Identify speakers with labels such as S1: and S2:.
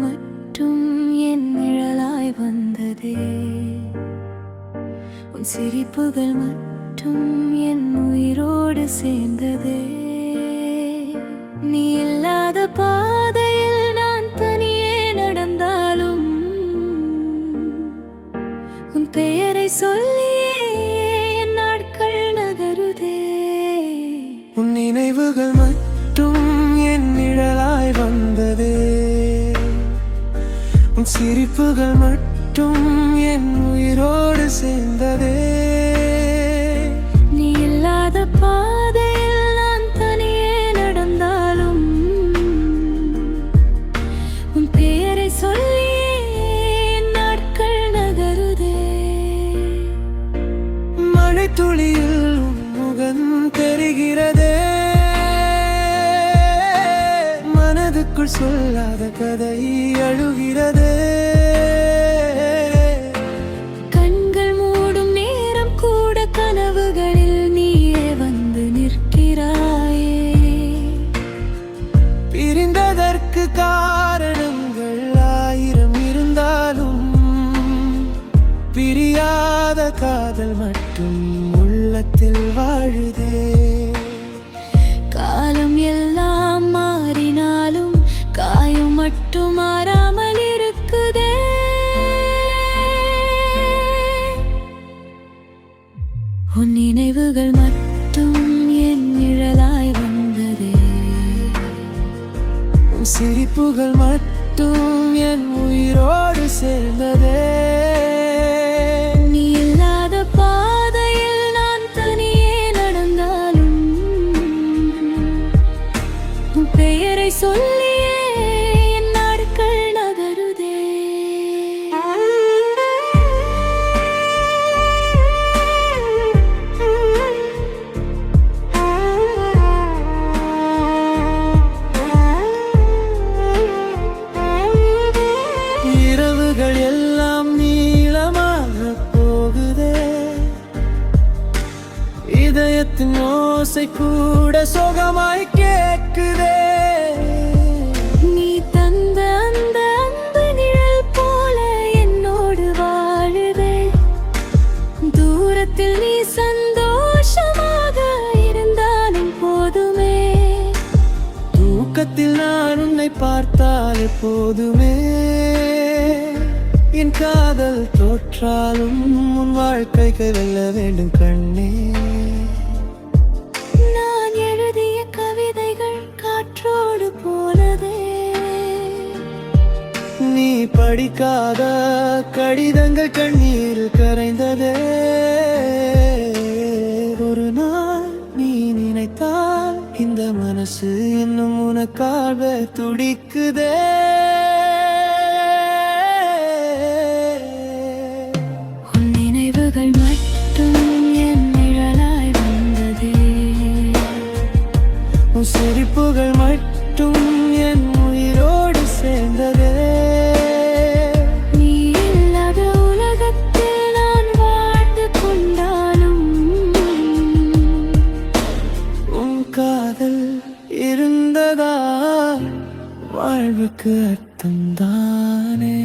S1: மட்டும் என் நிழலாய் வந்ததே. உன் சிரிப்புகள் மட்டும் என் உயிரோடு சேர்ந்ததே. நீ இல்லாத பாதையில் நான் தனியே நடந்தாலும் உன் பெயரை சொல்லியே என் நாட்கள் நகருதே.
S2: உன் நினைவுகள் மட்டும் என் நிழலாய் வந்ததே. உன் சிரிப்புகள் மட்டும் என் உயிரோடு சேர்ந்ததே.
S1: நீ இல்லாத பாதையில் நான் தனியே நடந்தாலும் உன் பெயரை சொல்லியே என் நாட்கள் நகருதே.
S2: மழை துளியில் உன் முகம் தெரிகிறதே. மனதுக்குள் சொல்லாத கதை அழுகிறதே.
S1: கண்கள் மூடும் நேரம் கூட கனவுகளில் நீயே வந்து நிற்கிறாயே.
S2: பிரிந்ததற்கு காரணங்கள் ஆயிரம் இருந்தாலும் பிரியாத காதல் மட்டும் உள்ளத்தில் வாழுதே.
S1: காலம் எல்லாம் மாறினாலும் காயம் மட்டும் மாறாமல் இருக்குதே. உன் நினைவுகள் மட்டும் என் நிழலாய் வந்ததே.
S2: உன் சிரிப்புகள் மட்டும் என் உயிரோடு சேர்ந்ததே.
S1: நீ இல்லாத பாதையில் நான் தனியே நடந்தாலும் உன் பெயரை சொல்லியே என் நாட்கள் நகருதே.
S2: இரவுகள் எல்லாம் நீளமாக போகுதே. இதயத்தின் ஓசை கூட சோகமாய் கேட்குதே.
S1: நீ தந்த அந்த அன்பு நிழல் போல என்னோடு வாழுதே. தூரத்தில் நீ சந்தோஷமாக இருந்தாலும் போதுமே.
S2: தூக்கத்தில் நான் உன்னை பார்த்தால் போதுமே. என் காதல் தோற்றாலும் உன் வாழ்க்கைக்கு வெல்ல வேண்டும் கண்ணே.
S1: நான் எழுதிய கவிதைகள் காற்றோடு போனதே.
S2: நீ படிக்காத கடிதங்கள் கண்ணீரில் கரைந்ததே. ஒரு நாள் நீ நினைத்தால் இந்த மனசு இன்னும் உனக்காக துடிக்குதே.
S1: உன் நினைவுகள் மட்டும் என் நிழலாய் வந்ததே.
S2: உன் சிரிப்புகள் மட்டும் என் உயிரோடு சேர்ந்ததே.
S1: நீ இல்லாத உலகத்தில் நான் வாழ்ந்து கொண்டாலும்
S2: உன் காதல் இருந்ததா வாழ்வுக்கு அர்த்தம் தானே.